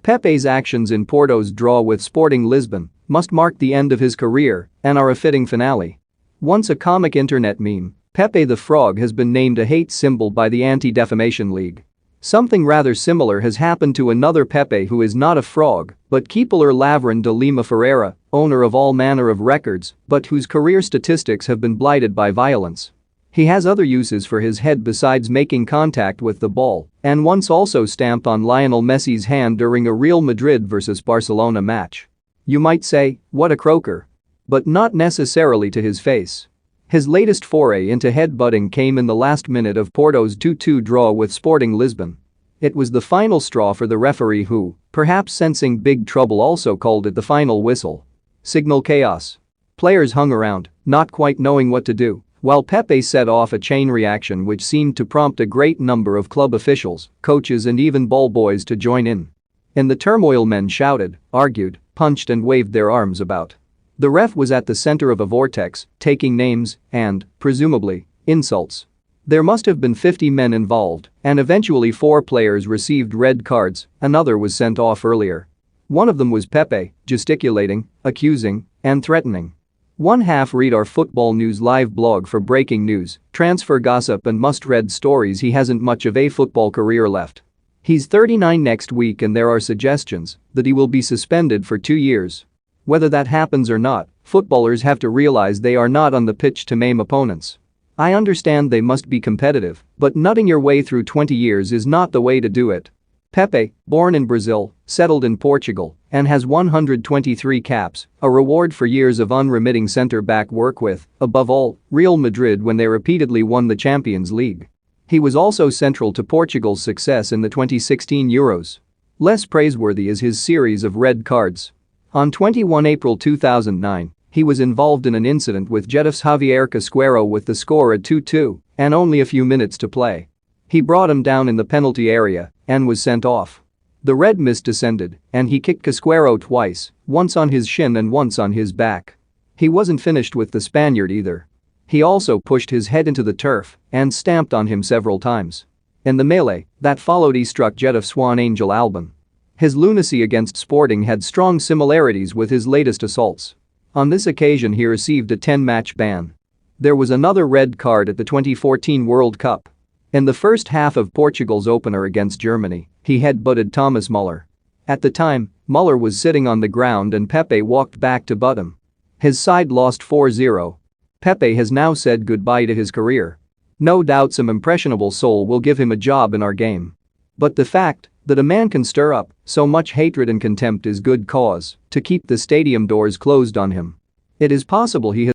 Pepe's actions in Porto's draw with Sporting Lisbon must mark the end of his career and are a fitting finale. Once a comic internet meme, Pepe the Frog has been named a hate symbol by the Anti-Defamation League. Something rather similar has happened to another Pepe who is not a frog but Keeper Lavrin de Lima Ferreira, owner of all manner of records but whose career statistics have been blighted by violence. He has other uses for his head besides making contact with the ball and once also stamped on Lionel Messi's hand during a Real Madrid vs Barcelona match. You might say, what a croaker. But not necessarily to his face. His latest foray into headbutting came in the last minute of Porto's 2-2 draw with Sporting Lisbon. It was the final straw for the referee who, perhaps sensing big trouble, also called it the final whistle. Signal chaos. Players hung around, not quite knowing what to do, while Pepe set off a chain reaction which seemed to prompt a great number of club officials, coaches and even ball boys to join in. In the turmoil, men shouted, argued, punched and waved their arms about. The ref was at the center of a vortex, taking names and, presumably, insults. There must have been 50 men involved, and eventually 4 players received red cards, another was sent off earlier. One of them was Pepe, gesticulating, accusing, and threatening. Read our Football News live blog for breaking news, transfer gossip and must-read stories. He hasn't much of a football career left. He's 39 next week and there are suggestions that he will be suspended for 2 years. Whether that happens or not, footballers have to realize they are not on the pitch to maim opponents. I understand they must be competitive, but nutting your way through 20 years is not the way to do it. Pepe, born in Brazil, settled in Portugal, and has 123 caps, a reward for years of unremitting centre-back work with, above all, Real Madrid when they repeatedly won the Champions League. He was also central to Portugal's success in the 2016 Euros. Less praiseworthy is his series of red cards. On 21 April 2009, he was involved in an incident with Getafe Javier Casquero with the score at 2-2 and only a few minutes to play. He brought him down in the penalty area and was sent off. The red mist descended and he kicked Casquero twice, once on his shin and once on his back. He wasn't finished with the Spaniard either. He also pushed his head into the turf and stamped on him several times. In the melee that followed, he struck Getafe Swan Angel Albon. His lunacy against Sporting had strong similarities with his latest assaults. On this occasion he received a 10-match ban. There was another red card at the 2014 World Cup. In the first half of Portugal's opener against Germany, he headbutted Thomas Muller. At the time, Muller was sitting on the ground and Pepe walked back to butt him. His side lost 4-0. Pepe has now said goodbye to his career. No doubt some impressionable soul will give him a job in our game. But the fact that a man can stir up so much hatred and contempt is good cause to keep the stadium doors closed on him. It is possible he has